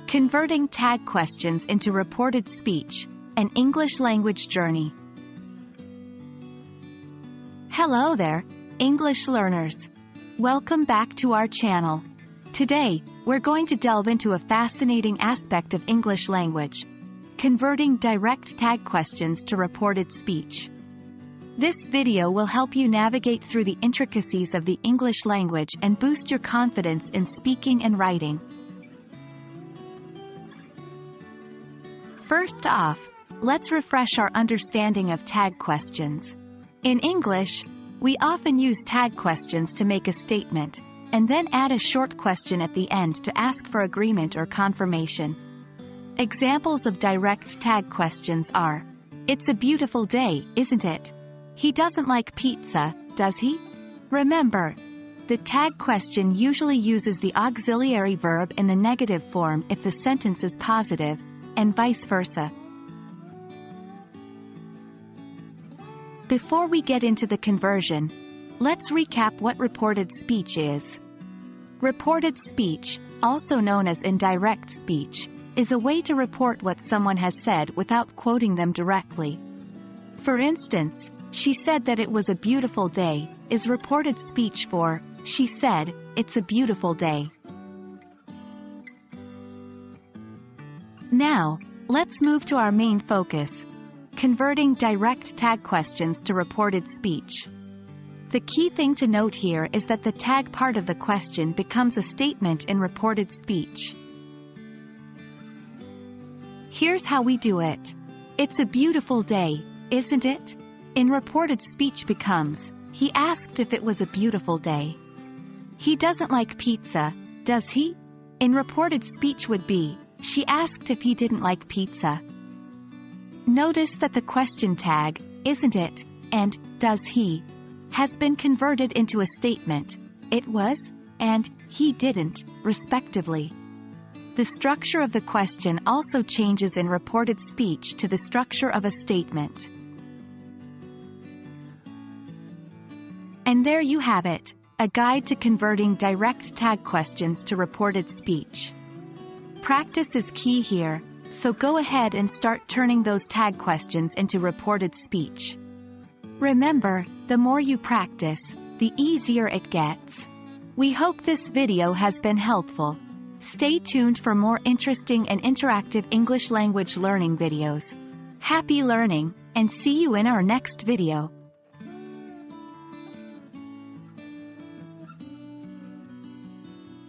Converting tag questions into reported speech, an English language journey. Hello there, English learners. Welcome back to our channel. Today, we're going to delve into a fascinating aspect of English language: converting direct tag questions to reported speech. This video will help you navigate through the intricacies of the English language and boost your confidence in speaking and writing. First off, let's refresh our understanding of tag questions. In English, we often use tag questions to make a statement, and then add a short question at the end to ask for agreement or confirmation. Examples of direct tag questions are: "It's a beautiful day, isn't it? He doesn't like pizza, does he?" Remember, the tag question usually uses the auxiliary verb in the negative form if the sentence is positive, and vice versa. Before we get into the conversion, let's recap what reported speech is. Reported speech, also known as indirect speech, is a way to report what someone has said without quoting them directly. For instance, "She said that it was a beautiful day" is reported speech for "She said, it's a beautiful day." Now, let's move to our main focus: converting direct tag questions to reported speech. The key thing to note here is that the tag part of the question becomes a statement in reported speech. Here's how we do it. "It's a beautiful day, isn't it?" in reported speech becomes, "He asked if it was a beautiful day." "He doesn't like pizza, does he?" in reported speech would be, "She asked if he didn't like pizza." Notice that the question tag, "isn't it?" and "does he?" has been converted into a statement, "It was," and "he didn't," respectively. The structure of the question also changes in reported speech to the structure of a statement. And there you have it, a guide to converting direct tag questions to reported speech. Practice is key here, so go ahead and start turning those tag questions into reported speech. Remember, the more you practice, the easier it gets. We hope this video has been helpful. Stay tuned for more interesting and interactive English language learning videos. Happy learning, and see you in our next video.